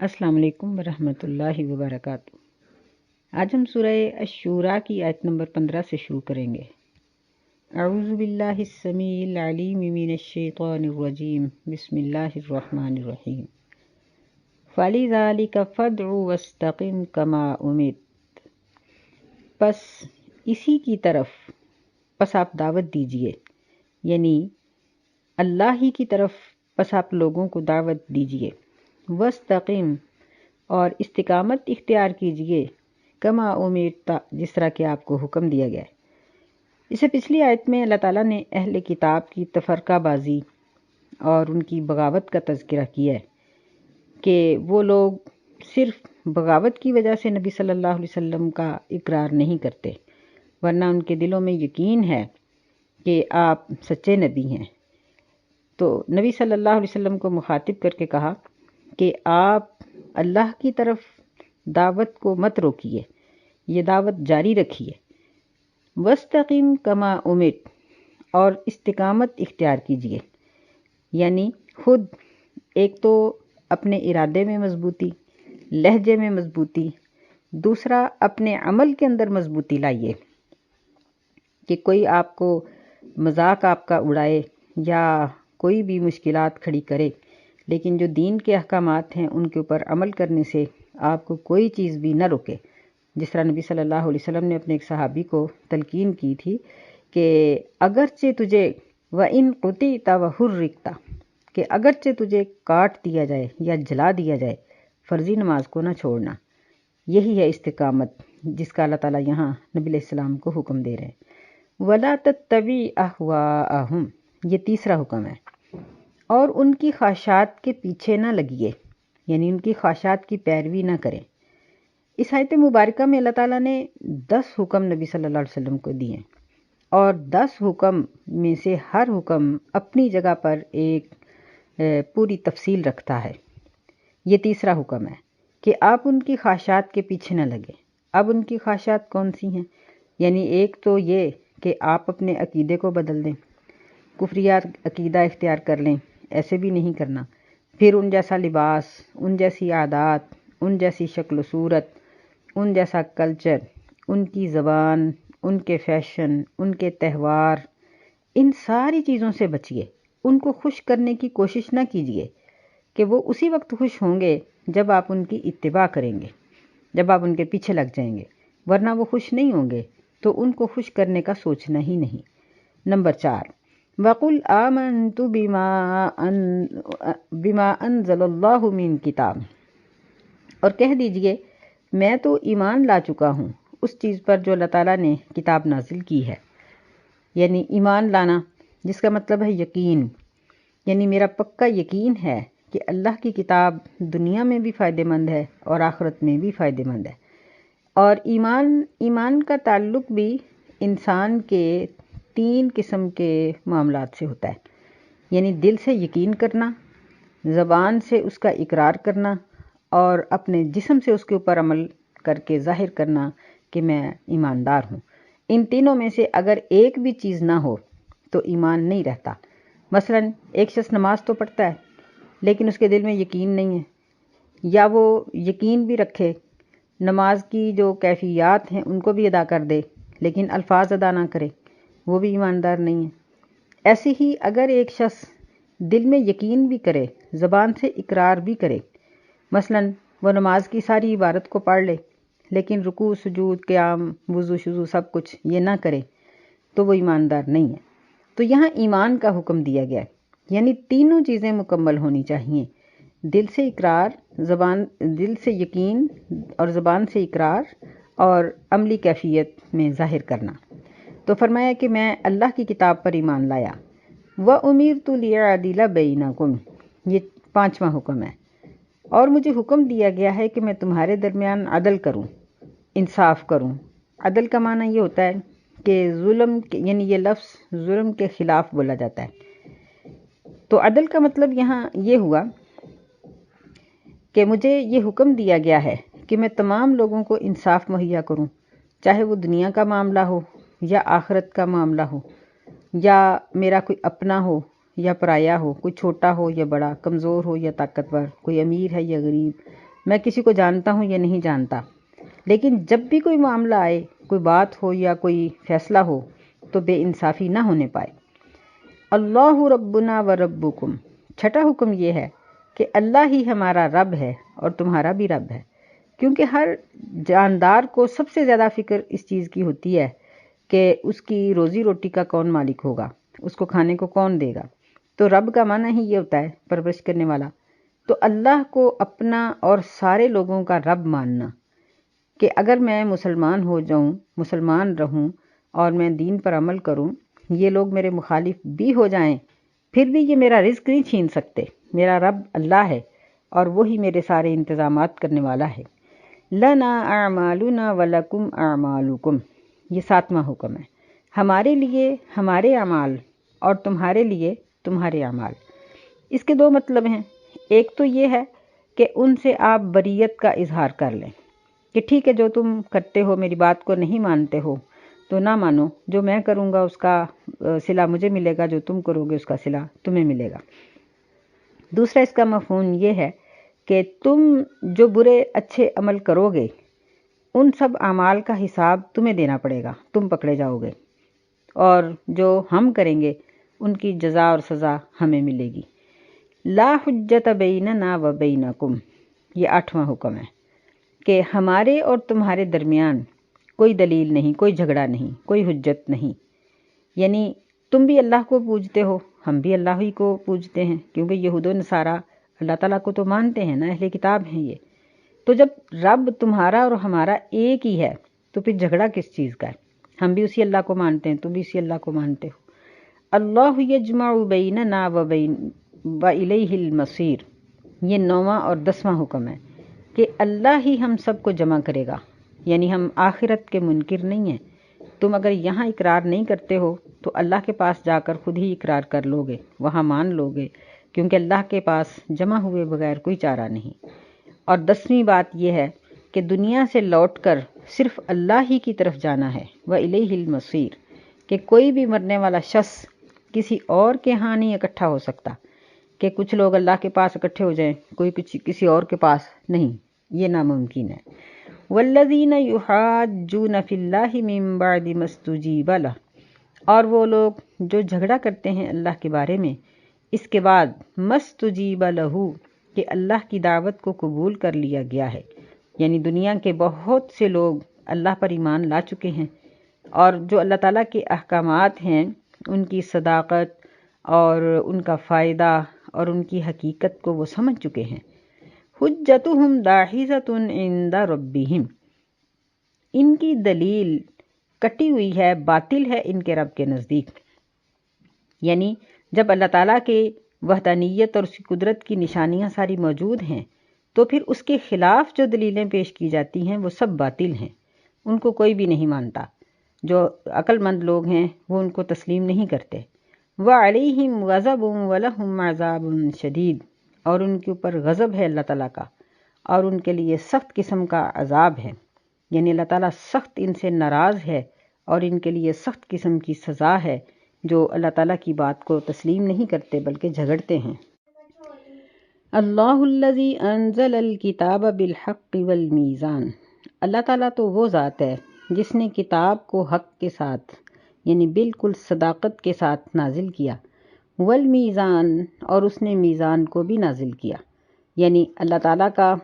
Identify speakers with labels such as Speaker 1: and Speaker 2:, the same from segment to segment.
Speaker 1: السلام علیکم ورحمۃ اللہ وبرکاتہ۔ آج ہم سورہ الشورى کی آیت نمبر 15 سے شروع کریں گے۔ اعوذ باللہ السمیع العلیم من الشیطان الرجیم، بسم اللہ الرحمن الرحیم۔ فَلِذَلِكَ فَادْعُ وَاسْتَقِمْ كَمَا أُمِرْتَ، پس اسی کی طرف آپ دعوت دیجئے، یعنی اللہ ہی کی طرف آپ لوگوں کو دعوت دیجئے۔ وَاسْتَقِمْ، اور استقامت اختیار کیجئے، کما امرت، جس طرح کہ آپ کو حکم دیا گیا ہے۔ اس سے پچھلی آیت میں اللہ تعالیٰ نے اہل کتاب کی تفرقہ بازی اور ان کی بغاوت کا تذکرہ کیا ہے کہ وہ لوگ صرف بغاوت کی وجہ سے نبی صلی اللہ علیہ وسلم کا اقرار نہیں کرتے، ورنہ ان کے دلوں میں یقین ہے کہ آپ سچے نبی ہیں۔ تو نبی صلی اللہ علیہ وسلم کو مخاطب کر کے کہا کہ آپ اللہ کی طرف دعوت کو مت روکیے، یہ دعوت جاری رکھیے۔ وَاسْتَقِمْ كَمَا أُمِرْتَ، اور استقامت اختیار کیجیے، یعنی خود ایک تو اپنے ارادے میں مضبوطی، لہجے میں مضبوطی، دوسرا اپنے عمل کے اندر مضبوطی لائیے کہ کوئی آپ کو مذاق آپ کا اڑائے یا کوئی بھی مشکلات کھڑی کرے، لیکن جو دین کے احکامات ہیں ان کے اوپر عمل کرنے سے آپ کو کوئی چیز بھی نہ روکے۔ جس طرح نبی صلی اللہ علیہ وسلم نے اپنے ایک صحابی کو تلقین کی تھی کہ اگرچہ تجھے وَإِن قُطِعْتَ وَحُرِّقْتَ، کہ اگرچہ تجھے کاٹ دیا جائے یا جلا دیا جائے، فرضی نماز کو نہ چھوڑنا۔ یہی ہے استقامت جس کا اللہ تعالیٰ یہاں نبی علیہ السلام کو حکم دے رہے ہیں۔ وَلَا تَتَّبِعْ أَهْوَاءَهُمْ، یہ تیسرا حکم ہے، اور ان کی خواہشات کے پیچھے نہ لگیے، یعنی ان کی خواہشات کی پیروی نہ کریں۔ اس آیت مبارکہ میں اللہ تعالیٰ نے 10 حکم نبی صلی اللہ علیہ وسلم کو دیے، اور 10 حکم میں سے ہر حکم اپنی جگہ پر ایک پوری تفصیل رکھتا ہے۔ یہ تیسرا حکم ہے کہ آپ ان کی خواہشات کے پیچھے نہ لگیں۔ اب ان کی خواہشات کون سی ہیں؟ یعنی ایک تو یہ کہ آپ اپنے عقیدے کو بدل دیں، کفریات عقیدہ اختیار کر لیں، ایسے بھی نہیں کرنا۔ پھر ان جیسا لباس، ان جیسی عادات، ان جیسی شکل و صورت، ان جیسا کلچر، ان کی زبان، ان کے فیشن، ان کے تہوار، ان ساری چیزوں سے بچیے۔ ان کو خوش کرنے کی کوشش نہ کیجیے کہ وہ اسی وقت خوش ہوں گے جب آپ ان کی اتباع کریں گے، جب آپ ان کے پیچھے لگ جائیں گے، ورنہ وہ خوش نہیں ہوں گے، تو ان کو خوش کرنے کا سوچنا ہی نہیں۔ نمبر 4، وَقُلْ آمَنْتُ بِمَا أَنزَلَ اللَّهُ مِنْ كِتَابٍ، اور کہہ دیجئے میں تو ایمان لا چکا ہوں اس چیز پر جو اللہ تعالیٰ نے کتاب نازل کی ہے۔ یعنی ایمان لانا جس کا مطلب ہے یقین، یعنی میرا پکا یقین ہے کہ اللہ کی کتاب دنیا میں بھی فائدہ مند ہے اور آخرت میں بھی فائدہ مند ہے۔ اور ایمان کا تعلق بھی انسان کے 3 قسم کے معاملات سے ہوتا ہے، یعنی دل سے یقین کرنا، زبان سے اس کا اقرار کرنا، اور اپنے جسم سے اس کے اوپر عمل کر کے ظاہر کرنا کہ میں ایماندار ہوں۔ ان تینوں میں سے اگر ایک بھی چیز نہ ہو تو ایمان نہیں رہتا۔ مثلا ایک شخص نماز تو پڑھتا ہے لیکن اس کے دل میں یقین نہیں ہے، یا وہ یقین بھی رکھے، نماز کی جو کیفیات ہیں ان کو بھی ادا کر دے لیکن الفاظ ادا نہ کرے، وہ بھی ایماندار نہیں ہے۔ ایسے ہی اگر ایک شخص دل میں یقین بھی کرے، زبان سے اقرار بھی کرے، مثلا وہ نماز کی ساری عبارت کو پڑھ لے لیکن رکوع، سجود، قیام، وضو، شضو سب کچھ یہ نہ کرے، تو وہ ایماندار نہیں ہے۔ تو یہاں ایمان کا حکم دیا گیا ہے، یعنی تینوں چیزیں مکمل ہونی چاہیے، دل سے اقرار، دل سے یقین اور زبان سے اقرار، اور عملی کیفیت میں ظاہر کرنا۔ تو فرمایا کہ میں اللہ کی کتاب پر ایمان لایا۔ وَأُمِرْتُ لِأَعْدِلَ بَيْنَكُمْ، یہ 5واں حکم ہے، اور مجھے حکم دیا گیا ہے کہ میں تمہارے درمیان عدل کروں، انصاف کروں۔ عدل کا معنی یہ ہوتا ہے کہ ظلم، یعنی یہ لفظ ظلم کے خلاف بولا جاتا ہے۔ تو عدل کا مطلب یہاں یہ ہوا کہ مجھے یہ حکم دیا گیا ہے کہ میں تمام لوگوں کو انصاف مہیا کروں، چاہے وہ دنیا کا معاملہ ہو یا آخرت کا معاملہ ہو، یا میرا کوئی اپنا ہو یا پرایا ہو، کوئی چھوٹا ہو یا بڑا، کمزور ہو یا طاقتور، کوئی امیر ہے یا غریب، میں کسی کو جانتا ہوں یا نہیں جانتا، لیکن جب بھی کوئی معاملہ آئے، کوئی بات ہو یا کوئی فیصلہ ہو، تو بے انصافی نہ ہونے پائے۔ اللہ ربنا و ربکم، چھٹا حکم یہ ہے کہ اللہ ہی ہمارا رب ہے اور تمہارا بھی رب ہے، کیونکہ ہر جاندار کو سب سے زیادہ فکر اس چیز کی ہوتی ہے کہ اس کی روزی روٹی کا کون مالک ہوگا، اس کو کھانے کو کون دے گا۔ تو رب کا معنی ہی یہ ہوتا ہے پرورش کرنے والا۔ تو اللہ کو اپنا اور سارے لوگوں کا رب ماننا، کہ اگر میں مسلمان ہو جاؤں، مسلمان رہوں اور میں دین پر عمل کروں، یہ لوگ میرے مخالف بھی ہو جائیں، پھر بھی یہ میرا رزق نہیں چھین سکتے۔ میرا رب اللہ ہے اور وہی میرے سارے انتظامات کرنے والا ہے۔ لنا اعمالنا ولکم اعمالکم، یہ 7واں حکم ہے، ہمارے لیے ہمارے اعمال اور تمہارے لیے تمہارے اعمال۔ اس کے 2 مطلب ہیں۔ ایک تو یہ ہے کہ ان سے آپ بریت کا اظہار کر لیں کہ ٹھیک ہے، جو تم کرتے ہو، میری بات کو نہیں مانتے ہو تو نہ مانو، جو میں کروں گا اس کا صلہ مجھے ملے گا، جو تم کرو گے اس کا صلہ تمہیں ملے گا۔ دوسرا اس کا مفہوم یہ ہے کہ تم جو برے اچھے عمل کرو گے، ان سب اعمال کا حساب تمہیں دینا پڑے گا، تم پکڑے جاؤ گے، اور جو ہم کریں گے ان کی جزا اور سزا ہمیں ملے گی۔ لا حجت بیننا و بینکم، یہ 8واں حکم ہے کہ ہمارے اور تمہارے درمیان کوئی دلیل نہیں، کوئی جھگڑا نہیں، کوئی حجت نہیں۔ یعنی تم بھی اللہ کو پوجتے ہو، ہم بھی اللہ ہی کو پوجتے ہیں، کیونکہ یہود و نصارہ اللہ تعالیٰ کو تو مانتے ہیں نا، اہل کتاب ہیں یہ۔ تو جب رب تمہارا اور ہمارا ایک ہی ہے تو پھر جھگڑا کس چیز کا ہے؟ ہم بھی اسی اللہ کو مانتے ہیں، تم بھی اسی اللہ کو مانتے ہو۔ اللہ یجمع بیننا و الیہ المصیر، یہ 9واں اور 10واں حکم ہے کہ اللہ ہی ہم سب کو جمع کرے گا، یعنی ہم آخرت کے منکر نہیں ہیں۔ تم اگر یہاں اقرار نہیں کرتے ہو تو اللہ کے پاس جا کر خود ہی اقرار کر لو گے، وہاں مان لو گے، کیونکہ اللہ کے پاس جمع ہوئے بغیر کوئی چارہ نہیں۔ اور 10ویں بات یہ ہے کہ دنیا سے لوٹ کر صرف اللہ ہی کی طرف جانا ہے، وَإِلَيْهِ الْمَصِيرُ، کہ کوئی بھی مرنے والا شخص کسی اور کے ہاں نہیں اکٹھا ہو سکتا، کہ کچھ لوگ اللہ کے پاس اکٹھے ہو جائیں، کوئی کسی اور کے پاس نہیں، یہ ناممکن ہے۔ وَالَّذِينَ يُحَاجُّونَ فِي اللَّهِ مِن بَعْدِ مَا اسْتُجِيبَ لَهُ، اور وہ لوگ جو جھگڑا کرتے ہیں اللہ کے بارے میں اس کے بعد مَا اسْتُجِيبَ لَهُ، کہ اللہ کی دعوت کو قبول کر لیا گیا ہے، یعنی دنیا کے بہت سے لوگ اللہ پر ایمان لا چکے ہیں اور جو اللہ تعالیٰ کے احکامات ہیں ان کی صداقت اور ان کا فائدہ اور ان کی حقیقت کو وہ سمجھ چکے ہیں۔ حجتہم داحضۃ عند ربہم، ان کی دلیل کٹی ہوئی ہے، باطل ہے ان کے رب کے نزدیک۔ یعنی جب اللہ تعالیٰ کے وحدانیت اور اس کی قدرت کی نشانیاں ساری موجود ہیں تو پھر اس کے خلاف جو دلیلیں پیش کی جاتی ہیں وہ سب باطل ہیں، ان کو کوئی بھی نہیں مانتا۔ جو عقل مند لوگ ہیں وہ ان کو تسلیم نہیں کرتے۔ وَعَلَيْهِمْ غَضَبٌ وَلَهُمْ عَذَابٌ شَدِيدٌ، اور ان کے اوپر غضب ہے اللہ تعالیٰ کا اور ان کے لیے سخت قسم کا عذاب ہے، یعنی اللہ تعالیٰ سخت ان سے ناراض ہے اور ان کے لیے سخت قسم کی سزا ہے جو اللہ تعالیٰ کی بات کو تسلیم نہیں کرتے بلکہ جھگڑتے ہیں۔ اللہ الذی انزل الکتاب بالحق والمیزان، اللہ تعالیٰ تو وہ ذات ہے جس نے کتاب کو حق کے ساتھ یعنی بالکل صداقت کے ساتھ نازل کیا، والمیزان، اور اس نے میزان کو بھی نازل کیا، یعنی اللہ تعالیٰ کا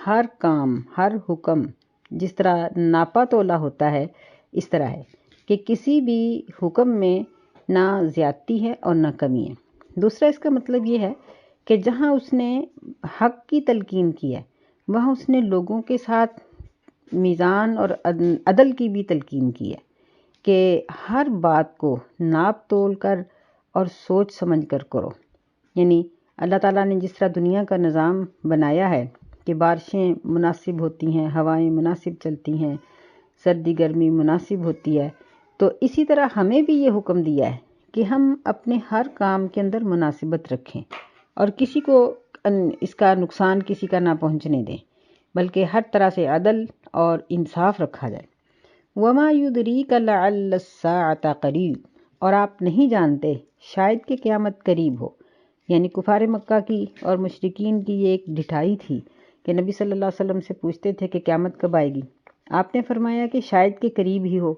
Speaker 1: ہر کام، ہر حکم جس طرح ناپا تولا ہوتا ہے اس طرح ہے کہ کسی بھی حکم میں نہ زیادتی ہے اور نہ کمی ہے۔ دوسرا اس کا مطلب یہ ہے کہ جہاں اس نے حق کی تلقین کی ہے وہاں اس نے لوگوں کے ساتھ میزان اور عدل کی بھی تلقین کی ہے، کہ ہر بات کو ناپ تول کر اور سوچ سمجھ کر کرو۔ یعنی اللہ تعالیٰ نے جس طرح دنیا کا نظام بنایا ہے کہ بارشیں مناسب ہوتی ہیں، ہوائیں مناسب چلتی ہیں، سردی گرمی مناسب ہوتی ہے، تو اسی طرح ہمیں بھی یہ حکم دیا ہے کہ ہم اپنے ہر کام کے اندر مناسبت رکھیں اور کسی کو اس کا نقصان کسی کا نہ پہنچنے دیں، بلکہ ہر طرح سے عدل اور انصاف رکھا جائے۔ وَمَا يُدْرِيكَ لَعَلَّ السَّاعَةَ قَرِيبٌ، اور آپ نہیں جانتے شاید کہ قیامت قریب ہو، یعنی کفار مکہ کی اور مشرکین کی یہ ایک ڈٹھائی تھی کہ نبی صلی اللہ علیہ وسلم سے پوچھتے تھے کہ قیامت کب آئے گی؟ آپ نے فرمایا کہ شاید کہ قریب ہی ہو،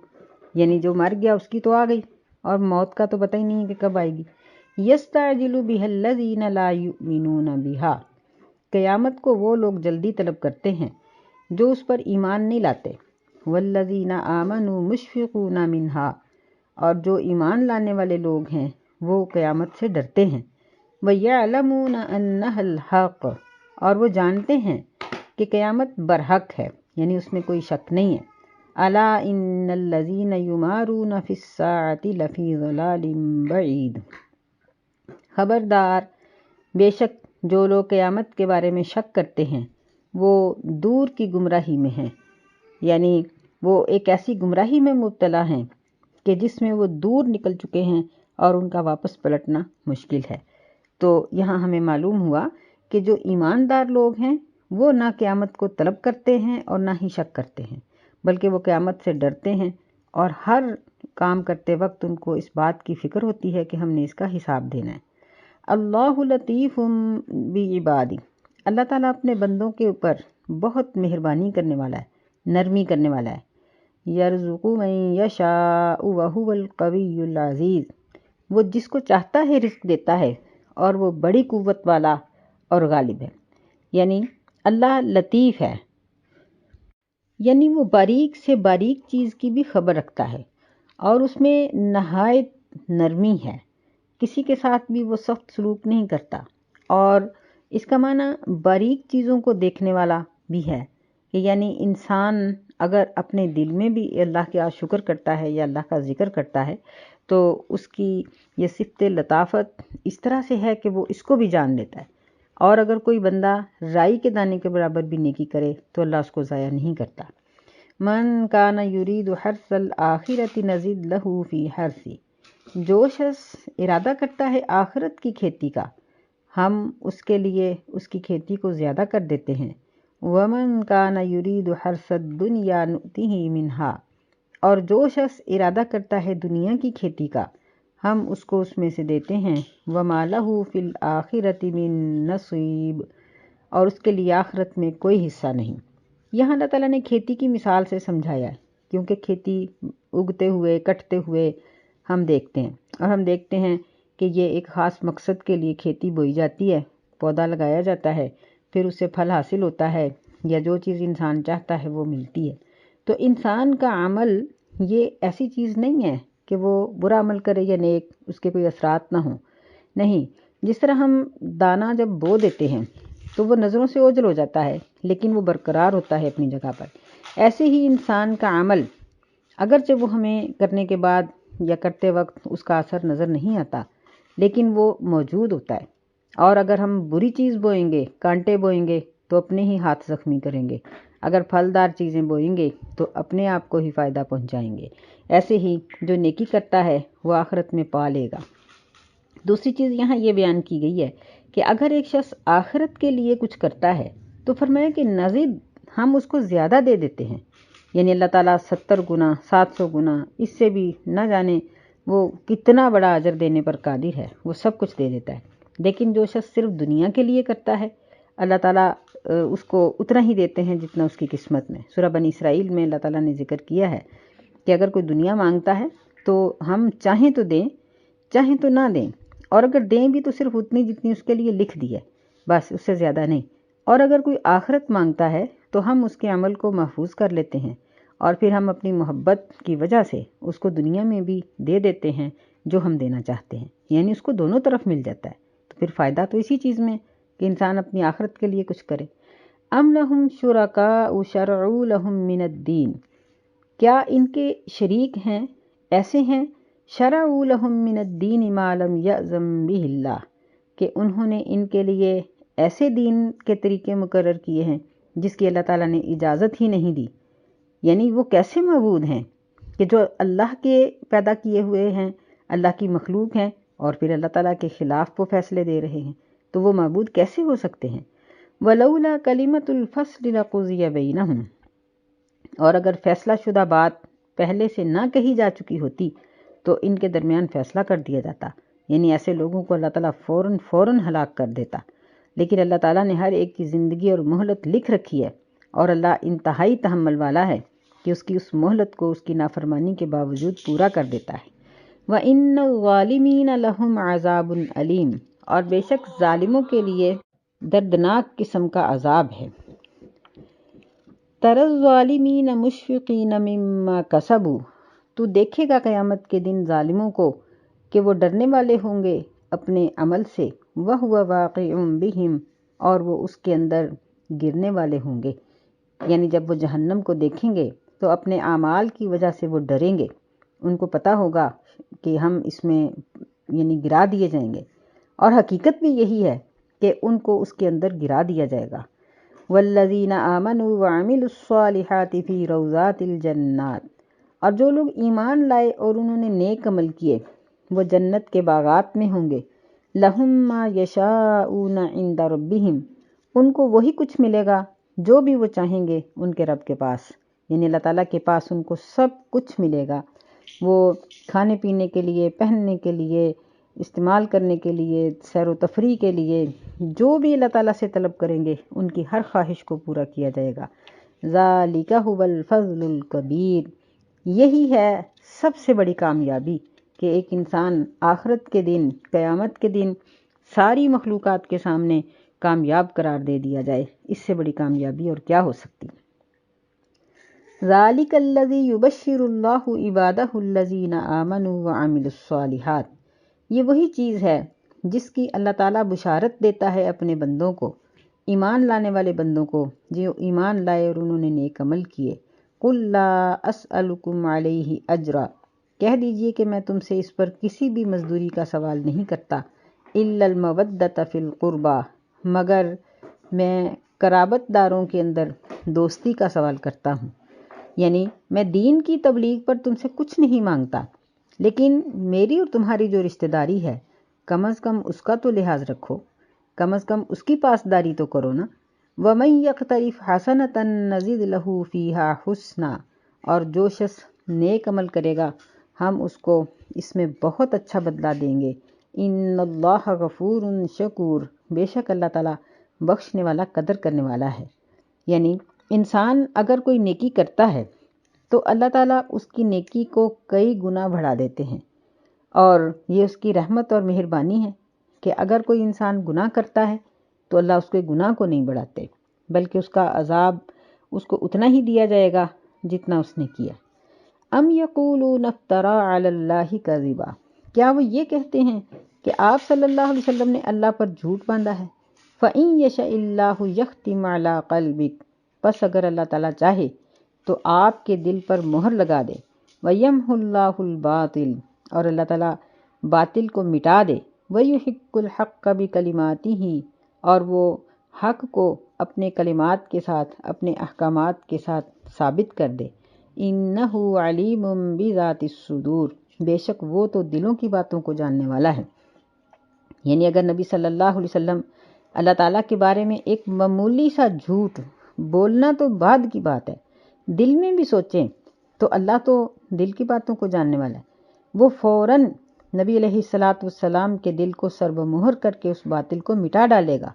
Speaker 1: یعنی جو مر گیا اس کی تو آ گئی، اور موت کا تو پتہ ہی نہیں ہے کہ کب آئے گی۔ یستعجل بها الذین لا یؤمنون بها، قیامت کو وہ لوگ جلدی طلب کرتے ہیں جو اس پر ایمان نہیں لاتے۔ والذین آمنوا مشفقون منها، اور جو ایمان لانے والے لوگ ہیں وہ قیامت سے ڈرتے ہیں۔ وَيَعْلَمُونَ أَنَّهَا الْحَقُّ، اور وہ جانتے ہیں کہ قیامت برحق ہے، یعنی اس میں کوئی شک نہیں ہے۔ أَلَا إِنَّ الَّذِينَ يُمَارُونَ فِي السَّاعَةِ لَفِي ضَلَالٍ بَعِيدٍ، خبردار، بے شک جو لوگ قیامت کے بارے میں شک کرتے ہیں وہ دور کی گمراہی میں ہیں، یعنی وہ ایک ایسی گمراہی میں مبتلا ہیں کہ جس میں وہ دور نکل چکے ہیں اور ان کا واپس پلٹنا مشکل ہے۔ تو یہاں ہمیں معلوم ہوا کہ جو ایماندار لوگ ہیں وہ نہ قیامت کو طلب کرتے ہیں اور نہ ہی شک کرتے ہیں، بلکہ وہ قیامت سے ڈرتے ہیں، اور ہر کام کرتے وقت ان کو اس بات کی فکر ہوتی ہے کہ ہم نے اس کا حساب دینا ہے۔ اللہ لطیف بعبادی، اللہ تعالیٰ اپنے بندوں کے اوپر بہت مہربانی کرنے والا ہے، نرمی کرنے والا ہے۔ یرزق من یشاء وہو القوی العزیز، وہ جس کو چاہتا ہے رزق دیتا ہے اور وہ بڑی قوت والا اور غالب ہے، یعنی اللہ لطیف ہے، یعنی وہ باریک سے باریک چیز کی بھی خبر رکھتا ہے اور اس میں نہایت نرمی ہے، کسی کے ساتھ بھی وہ سخت سلوک نہیں کرتا، اور اس کا معنی باریک چیزوں کو دیکھنے والا بھی ہے، کہ یعنی انسان اگر اپنے دل میں بھی اللہ کا شکر کرتا ہے یا اللہ کا ذکر کرتا ہے تو اس کی یہ صفت لطافت اس طرح سے ہے کہ وہ اس کو بھی جان لیتا ہے، اور اگر کوئی بندہ رائی کے دانے کے برابر بھی نیکی کرے تو اللہ اس کو ضائع نہیں کرتا۔ من کان یرید حرث الآخرۃ نزد لہ فی حرثہ، جو شخص ارادہ کرتا ہے آخرت کی کھیتی کا ہم اس کے لیے اس کی کھیتی کو زیادہ کر دیتے ہیں۔ ومن کان یرید حرث الدنیا نؤتہ منہا، اور جو شخص ارادہ کرتا ہے دنیا کی کھیتی کا ہم اس کو اس میں سے دیتے ہیں۔ وما لہ فی الآخرۃ من نصیب، اور اس کے لیے آخرت میں کوئی حصہ نہیں۔ یہاں اللہ تعالیٰ نے کھیتی کی مثال سے سمجھایا ہے، کیونکہ کھیتی اگتے ہوئے کٹتے ہوئے ہم دیکھتے ہیں، اور ہم دیکھتے ہیں کہ یہ ایک خاص مقصد کے لیے کھیتی بوئی جاتی ہے، پودا لگایا جاتا ہے، پھر اس سے پھل حاصل ہوتا ہے یا جو چیز انسان چاہتا ہے وہ ملتی ہے۔ تو انسان کا عمل یہ ایسی چیز نہیں ہے کہ وہ برا عمل کرے یا نیک، اس کے کوئی اثرات نہ ہوں، نہیں۔ جس طرح ہم دانہ جب بو دیتے ہیں تو وہ نظروں سے اوجھل ہو جاتا ہے لیکن وہ برقرار ہوتا ہے اپنی جگہ پر، ایسے ہی انسان کا عمل اگرچہ وہ ہمیں کرنے کے بعد یا کرتے وقت اس کا اثر نظر نہیں آتا لیکن وہ موجود ہوتا ہے، اور اگر ہم بری چیز بوئیں گے، کانٹے بوئیں گے تو اپنے ہی ہاتھ زخمی کریں گے، اگر پھلدار چیزیں بوئیں گے تو اپنے آپ کو ہی فائدہ پہنچائیں گے۔ ایسے ہی جو نیکی کرتا ہے وہ آخرت میں پا لے گا۔ دوسری چیز یہاں یہ بیان کی گئی ہے کہ اگر ایک شخص آخرت کے لیے کچھ کرتا ہے تو فرمایا کہ نزید، ہم اس کو زیادہ دے دیتے ہیں، یعنی اللہ تعالیٰ 70 گنا 700 گنا اس سے بھی نہ جانے وہ کتنا بڑا اجر دینے پر قادر ہے، وہ سب کچھ دے دیتا ہے۔ لیکن جو شخص صرف دنیا کے لیے کرتا ہے اللہ تعالیٰ اس کو اتنا ہی دیتے ہیں جتنا اس کی قسمت میں۔ سورہ بنی اسرائیل میں اللہ تعالیٰ نے ذکر کیا ہے کہ اگر کوئی دنیا مانگتا ہے تو ہم چاہیں تو دیں چاہیں تو نہ دیں، اور اگر دیں بھی تو صرف اتنی جتنی اس کے لیے لکھ دی ہے، بس اس سے زیادہ نہیں، اور اگر کوئی آخرت مانگتا ہے تو ہم اس کے عمل کو محفوظ کر لیتے ہیں اور پھر ہم اپنی محبت کی وجہ سے اس کو دنیا میں بھی دے دیتے ہیں جو ہم دینا چاہتے ہیں، یعنی اس کو دونوں طرف مل جاتا ہے۔ تو پھر فائدہ تو اسی چیز میں کہ انسان اپنی آخرت کے لیے کچھ کرے۔ ام لہم شرکاء شرعوا لہم من الدین، کیا ان کے شریک ہیں، ایسے ہیں شرعوا لہم من الدین ما لم یأذن بہ اللہ، کہ انہوں نے ان کے لیے ایسے دین کے طریقے مقرر کیے ہیں جس کی اللہ تعالیٰ نے اجازت ہی نہیں دی۔ یعنی وہ کیسے معبود ہیں کہ جو اللہ کے پیدا کیے ہوئے ہیں، اللہ کی مخلوق ہیں، اور پھر اللہ تعالیٰ کے خلاف وہ فیصلے دے رہے ہیں، تو وہ معبود کیسے ہو سکتے ہیں؟ وَلَوْلَا كَلِمَةُ الْفَصْلِ لَقُضِيَ بَيْنَهُمْ، اور اگر فیصلہ شدہ بات پہلے سے نہ کہی جا چکی ہوتی تو ان کے درمیان فیصلہ کر دیا جاتا، یعنی ایسے لوگوں کو اللہ تعالیٰ فوراً ہلاک کر دیتا۔ لیکن اللہ تعالیٰ نے ہر ایک کی زندگی اور مہلت لکھ رکھی ہے، اور اللہ انتہائی تحمل والا ہے کہ اس کی اس مہلت کو اس کی نافرمانی کے باوجود پورا کر دیتا ہے۔ وَإِنَّ الظَّالِمِينَ لَهُمْ عَذَابٌ أَلِيمٌ، اور بے شک ظالموں کے لیے دردناک قسم کا عذاب ہے۔ تَرَى الظَّالِمِينَ مُشْفِقِينَ مِمَّا كَسَبُوا، تو دیکھے گا قیامت کے دن ظالموں کو کہ وہ ڈرنے والے ہوں گے اپنے عمل سے، وَهُوَ وَاقِعٌ بِهِمْ، اور وہ اس کے اندر گرنے والے ہوں گے، یعنی جب وہ جہنم کو دیکھیں گے تو اپنے اعمال کی وجہ سے وہ ڈریں گے، ان کو پتہ ہوگا کہ ہم اس میں یعنی گرا دیے جائیں گے، اور حقیقت بھی یہی ہے کہ ان کو اس کے اندر گرا دیا جائے گا۔ والذین آمنوا وعملوا الصالحات فی روضات الجنات، اور جو لوگ ایمان لائے اور انہوں نے نیک عمل کیے وہ جنت کے باغات میں ہوں گے۔ لہم ما یشاءون عند ربہم، ان کو وہی کچھ ملے گا جو بھی وہ چاہیں گے ان کے رب کے پاس، یعنی اللہ تعالیٰ کے پاس ان کو سب کچھ ملے گا، وہ کھانے پینے کے لیے، پہننے کے لیے، استعمال کرنے کے لیے، سیر و تفریح کے لیے، جو بھی اللہ تعالیٰ سے طلب کریں گے ان کی ہر خواہش کو پورا کیا جائے گا۔ ذالک ھو الفضل الکبیر، یہی ہے سب سے بڑی کامیابی کہ ایک انسان آخرت کے دن، قیامت کے دن ساری مخلوقات کے سامنے کامیاب قرار دے دیا جائے، اس سے بڑی کامیابی اور کیا ہو سکتی۔ ذالک الذی یبشر اللہ عبادہ الذین آمنوا وعملوا الصالحات، یہ وہی چیز ہے جس کی اللہ تعالیٰ بشارت دیتا ہے اپنے بندوں کو، ایمان لانے والے بندوں کو جو ایمان لائے اور انہوں نے نیک عمل کیے۔ قل لا اسألکم علیہ اجرا، کہہ دیجئے کہ میں تم سے اس پر کسی بھی مزدوری کا سوال نہیں کرتا، الا المودۃ فی القربى، مگر میں قرابت داروں کے اندر دوستی کا سوال کرتا ہوں، یعنی میں دین کی تبلیغ پر تم سے کچھ نہیں مانگتا، لیکن میری اور تمہاری جو رشتہ داری ہے کم از کم اس کا تو لحاظ رکھو، کم از کم اس کی پاسداری تو کرو نا۔ وَمَن يَقْتَرِفْ حَسَنَةً نَزِدْ لَهُ فِيهَا حُسْنًا، اور جو شخص نیک عمل کرے گا ہم اس کو اس میں بہت اچھا بدلہ دیں گے۔ ان اللہ غفور شکور، بے شک اللہ تعالیٰ بخشنے والا، قدر کرنے والا ہے۔ یعنی انسان اگر کوئی نیکی کرتا ہے تو اللہ تعالیٰ اس کی نیکی کو کئی گنا بڑھا دیتے ہیں، اور یہ اس کی رحمت اور مہربانی ہے کہ اگر کوئی انسان گناہ کرتا ہے تو اللہ اس کے گناہ کو نہیں بڑھاتے، بلکہ اس کا عذاب اس کو اتنا ہی دیا جائے گا جتنا اس نے کیا۔ ام یقولون افتری علی اللہ کذبا، کیا وہ یہ کہتے ہیں کہ آپ صلی اللہ علیہ وسلم نے اللہ پر جھوٹ باندھا ہے۔ فَإِن یشاء اللہ یختم علی قلبک، پس اگر اللہ تعالیٰ چاہے تو آپ کے دل پر مہر لگا دے۔ وَيَمْحُ اللَّهُ الْبَاطِلَ، اور اللہ تعالیٰ باطل کو مٹا دے۔ وَيُحِقُّ الْحَقَّ بِكَلِمَاتِهِ، اور وہ حق کو اپنے کلمات کے ساتھ، اپنے احکامات کے ساتھ ثابت کر دے۔ إِنَّهُ عَلِيمٌ بِذَاتِ الصُّدُورِ، بے شک وہ تو دلوں کی باتوں کو جاننے والا ہے۔ یعنی اگر نبی صلی اللہ علیہ وسلم اللہ تعالیٰ کے بارے میں ایک معمولی سا جھوٹ بولنا تو بعد کی بات ہے، دل میں بھی سوچیں تو اللہ تو دل کی باتوں کو جاننے والا ہے، وہ فوراً نبی علیہ السلام کے دل کو سر و مہر کر کے اس باطل کو مٹا ڈالے گا۔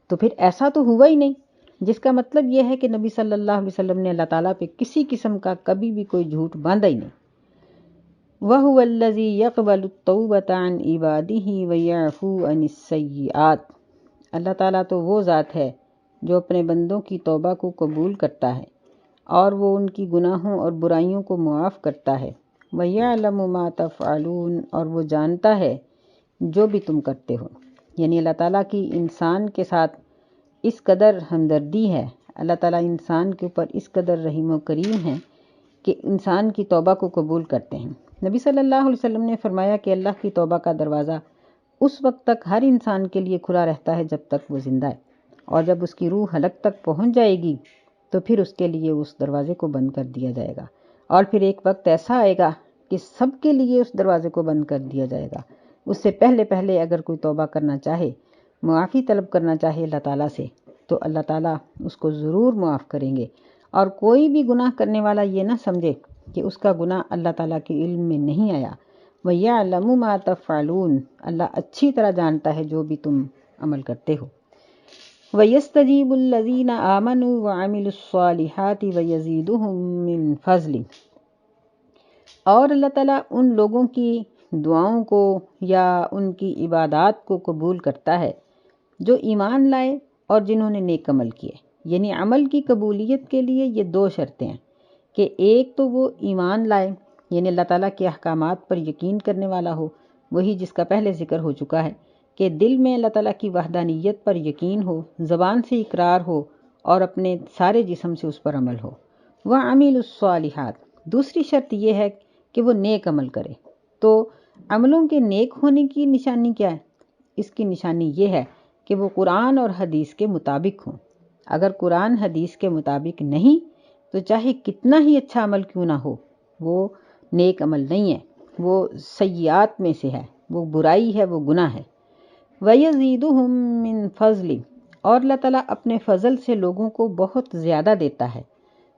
Speaker 1: تو پھر ایسا تو ہوا ہی نہیں، جس کا مطلب یہ ہے کہ نبی صلی اللہ علیہ وسلم نے اللہ تعالیٰ پہ کسی قسم کا کبھی بھی کوئی جھوٹ باندھا ہی نہیں۔ وَهُوَ الَّذِي يَقْبَلُ التَّوْبَةَ عَنْ عِبَادِهِ وَيَعْفُو عَنِ السَّيِّئَاتِ، اللہ تعالیٰ تو وہ ذات ہے جو اپنے بندوں کی توبہ کو قبول کرتا ہے اور وہ ان کی گناہوں اور برائیوں کو معاف کرتا ہے۔ وَيَعْلَمُ مَا تَفْعَلُونَ، اور وہ جانتا ہے جو بھی تم کرتے ہو۔ یعنی اللہ تعالیٰ کی انسان کے ساتھ اس قدر ہمدردی ہے، اللہ تعالیٰ انسان کے اوپر اس قدر رحیم و کریم ہے کہ انسان کی توبہ کو قبول کرتے ہیں۔ نبی صلی اللہ علیہ وسلم نے فرمایا کہ اللہ کی توبہ کا دروازہ اس وقت تک ہر انسان کے لیے کھلا رہتا ہے جب تک وہ زندہ ہے، اور جب اس کی روح حلق تک پہنچ جائے گی تو پھر اس کے لیے اس دروازے کو بند کر دیا جائے گا، اور پھر ایک وقت ایسا آئے گا کہ سب کے لیے اس دروازے کو بند کر دیا جائے گا۔ اس سے پہلے اگر کوئی توبہ کرنا چاہے، معافی طلب کرنا چاہے اللہ تعالیٰ سے، تو اللہ تعالیٰ اس کو ضرور معاف کریں گے۔ اور کوئی بھی گناہ کرنے والا یہ نہ سمجھے کہ اس کا گناہ اللہ تعالیٰ کے علم میں نہیں آیا۔ وَيَعْلَمُ مَا تَفْعَلُونَ، اللہ اچھی طرح جانتا ہے جو بھی تم عمل کرتے ہو۔ وَيَسْتَجِيبُ الَّذِينَ آمَنُوا وَعَمِلُوا الصَّالِحَاتِ وَيَزِيدُهُم مِّن فَضْلِهِ، اور اللہ تعالیٰ ان لوگوں کی دعاؤں کو یا ان کی عبادات کو قبول کرتا ہے جو ایمان لائے اور جنہوں نے نیک عمل کیے۔ یعنی عمل کی قبولیت کے لیے یہ دو شرطیں ہیں کہ ایک تو وہ ایمان لائے، یعنی اللہ تعالیٰ کے احکامات پر یقین کرنے والا ہو، وہی جس کا پہلے ذکر ہو چکا ہے کہ دل میں اللہ تعالیٰ کی وحدانیت پر یقین ہو، زبان سے اقرار ہو اور اپنے سارے جسم سے اس پر عمل ہو۔ وَعَمِلُوا الصَّالِحَاتِ، دوسری شرط یہ ہے کہ وہ نیک عمل کرے۔ تو عملوں کے نیک ہونے کی نشانی کیا ہے؟ اس کی نشانی یہ ہے کہ وہ قرآن اور حدیث کے مطابق ہوں۔ اگر قرآن حدیث کے مطابق نہیں تو چاہے کتنا ہی اچھا عمل کیوں نہ ہو، وہ نیک عمل نہیں ہے، وہ سیئات میں سے ہے، وہ برائی ہے، وہ گناہ ہے۔ وَيَزِيدُهُم مِّن فَضْلِهِ، اور اللہ تعالیٰ اپنے فضل سے لوگوں کو بہت زیادہ دیتا ہے۔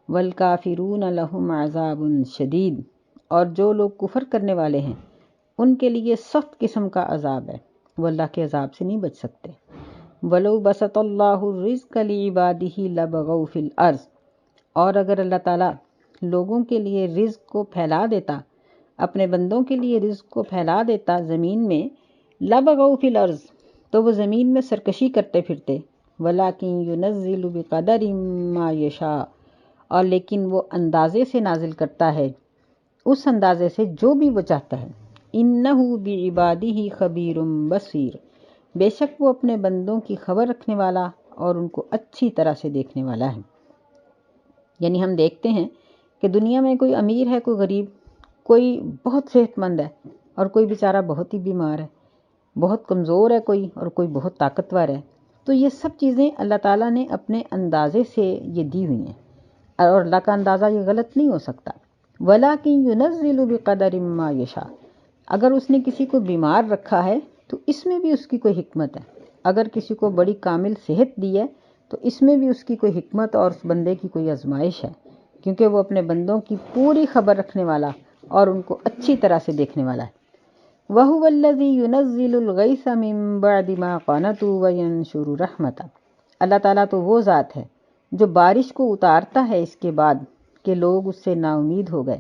Speaker 1: وَالْكَافِرُونَ لَهُمْ عَذَابٌ شَدِيدٌ، اور جو لوگ کفر کرنے والے ہیں ان کے لیے سخت قسم کا عذاب ہے، وہ اللہ کے عذاب سے نہیں بچ سکتے۔ وَلَوْ بَسَطَ اللَّهُ الرِّزْقَ لِعِبَادِهِ لَبَغَوْا فِي الْأَرْضِ، اور اگر اللہ تعالیٰ لوگوں کے لیے رزق کو پھیلا دیتا، اپنے بندوں کے لیے رزق کو پھیلا دیتا زمین میں، لَبَغَوْا فِي الْأَرْضِ، تو وہ زمین میں سرکشی کرتے پھرتے۔ وَلَٰكِن يُنَزِّلُ بِقَدَرٍ مَّا يَشَاءُ، اور لیکن وہ اندازے سے نازل کرتا ہے، اس اندازے سے جو بھی وہ چاہتا ہے۔ إِنَّهُ بِعِبَادِهِ خَبِيرٌ بَصِيرٌ، بے شک وہ اپنے بندوں کی خبر رکھنے والا اور ان کو اچھی طرح سے دیکھنے والا ہے۔ یعنی ہم دیکھتے ہیں کہ دنیا میں کوئی امیر ہے، کوئی غریب، کوئی بہت صحت مند ہے اور کوئی بیچارہ بہت ہی بیمار ہے، بہت کمزور ہے کوئی اور کوئی بہت طاقتور ہے۔ تو یہ سب چیزیں اللہ تعالیٰ نے اپنے اندازے سے یہ دی ہوئی ہیں، اور اللہ کا اندازہ یہ غلط نہیں ہو سکتا۔ وَلَٰكِن يُنَزِّلُ بِقَدَرٍ مَّا يَشَاءُ، اگر اس نے کسی کو بیمار رکھا ہے تو اس میں بھی اس کی کوئی حکمت ہے، اگر کسی کو بڑی کامل صحت دی ہے تو اس میں بھی اس کی کوئی حکمت اور اس بندے کی کوئی آزمائش ہے، کیونکہ وہ اپنے بندوں کی پوری خبر رکھنے والا اور ان کو اچھی طرح سے دیکھنے والا ہے۔ وَهُوَ الَّذِي يُنَزِّلُ الْغَيْثَ مِن بَعْدِ مَا قَنَطُوا وَيَنشُرُ رَحْمَتَهُ، اللہ تعالیٰ تو وہ ذات ہے جو بارش کو اتارتا ہے اس کے بعد کہ لوگ اس سے نا امید ہو گئے،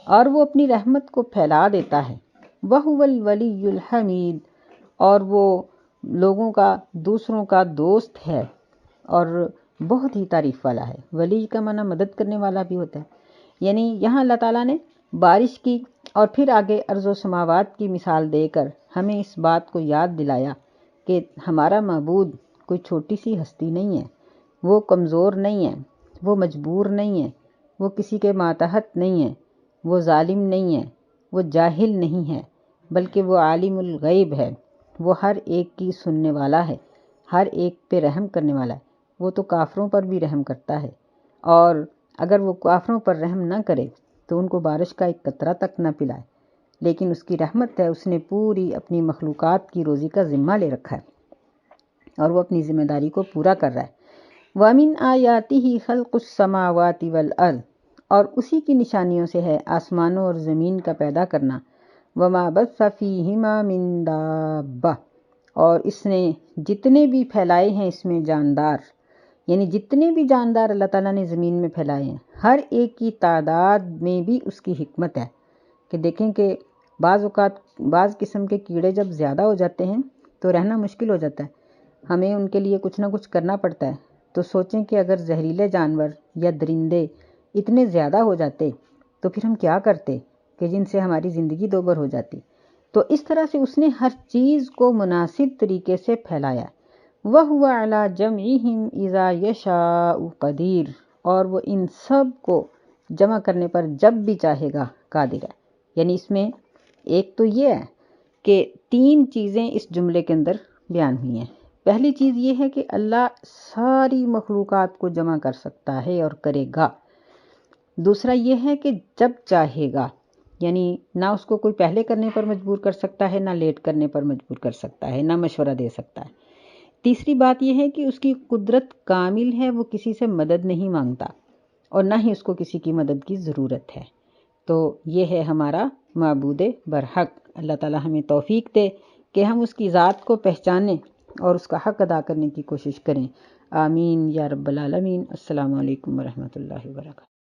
Speaker 1: اور وہ اپنی رحمت کو پھیلا دیتا ہے۔ وَهُوَ الْوَلِيُّ الْحَمِيدُ، اور وہ لوگوں کا، دوسروں کا دوست ہے اور بہت ہی تعریف والا ہے۔ ولی کا معنی مدد کرنے والا بھی ہوتا ہے۔ یعنی یہاں اللہ تعالیٰ نے بارش کی اور پھر آگے ارض و سماوات کی مثال دے کر ہمیں اس بات کو یاد دلایا کہ ہمارا معبود کوئی چھوٹی سی ہستی نہیں ہے، وہ کمزور نہیں ہے، وہ مجبور نہیں ہے، وہ کسی کے ماتحت نہیں ہے، وہ ظالم نہیں ہے، وہ جاہل نہیں ہے، بلکہ وہ عالم الغیب ہے، وہ ہر ایک کی سننے والا ہے، ہر ایک پہ رحم کرنے والا ہے۔ وہ تو کافروں پر بھی رحم کرتا ہے، اور اگر وہ کافروں پر رحم نہ کرے تو ان کو بارش کا ایک قطرہ تک نہ پلائے، لیکن اس کی رحمت ہے، اس نے پوری اپنی مخلوقات کی روزی کا ذمہ لے رکھا ہے اور وہ اپنی ذمہ داری کو پورا کر رہا ہے۔ وَمِنْ آيَاتِهِ خَلْقُ السَّمَاوَاتِ وَالْأَرْضِ، اور اسی کی نشانیوں سے ہے آسمانوں اور زمین کا پیدا کرنا۔ وَمَا بَثَّ فِيهِمَا مِن دَابَّةٍ، اور اس نے جتنے بھی پھیلائے ہیں اس میں جاندار، یعنی جتنے بھی جاندار اللہ تعالیٰ نے زمین میں پھیلائے ہیں، ہر ایک کی تعداد میں بھی اس کی حکمت ہے۔ کہ دیکھیں کہ بعض اوقات بعض قسم کے کیڑے جب زیادہ ہو جاتے ہیں تو رہنا مشکل ہو جاتا ہے، ہمیں ان کے لیے کچھ نہ کچھ کرنا پڑتا ہے۔ تو سوچیں کہ اگر زہریلے جانور یا درندے اتنے زیادہ ہو جاتے تو پھر ہم کیا کرتے کہ جن سے ہماری زندگی دوبر ہو جاتی۔ تو اس طرح سے اس نے ہر چیز کو مناسب طریقے سے پھیلایا۔ وَهُوَ عَلَى جَمْعِهِمْ إِذَا يَشَاءُ قَدِيرٌ، اور وہ ان سب کو جمع کرنے پر جب بھی چاہے گا قادر ہے۔ یعنی اس میں ایک تو یہ ہے کہ تین چیزیں اس جملے کے اندر بیان ہوئی ہیں۔ پہلی چیز یہ ہے کہ اللہ ساری مخلوقات کو جمع کر سکتا ہے اور کرے گا۔ دوسرا یہ ہے کہ جب چاہے گا، یعنی نہ اس کو کوئی پہلے کرنے پر مجبور کر سکتا ہے، نہ لیٹ کرنے پر مجبور کر سکتا ہے، نہ مشورہ دے سکتا ہے۔ تیسری بات یہ ہے کہ اس کی قدرت کامل ہے، وہ کسی سے مدد نہیں مانگتا اور نہ ہی اس کو کسی کی مدد کی ضرورت ہے۔ تو یہ ہے ہمارا معبود برحق۔ اللہ تعالی ہمیں توفیق دے کہ ہم اس کی ذات کو پہچانیں اور اس کا حق ادا کرنے کی کوشش کریں۔ آمین یا رب العالمین۔ السلام علیکم ورحمۃ اللہ وبرکاتہ۔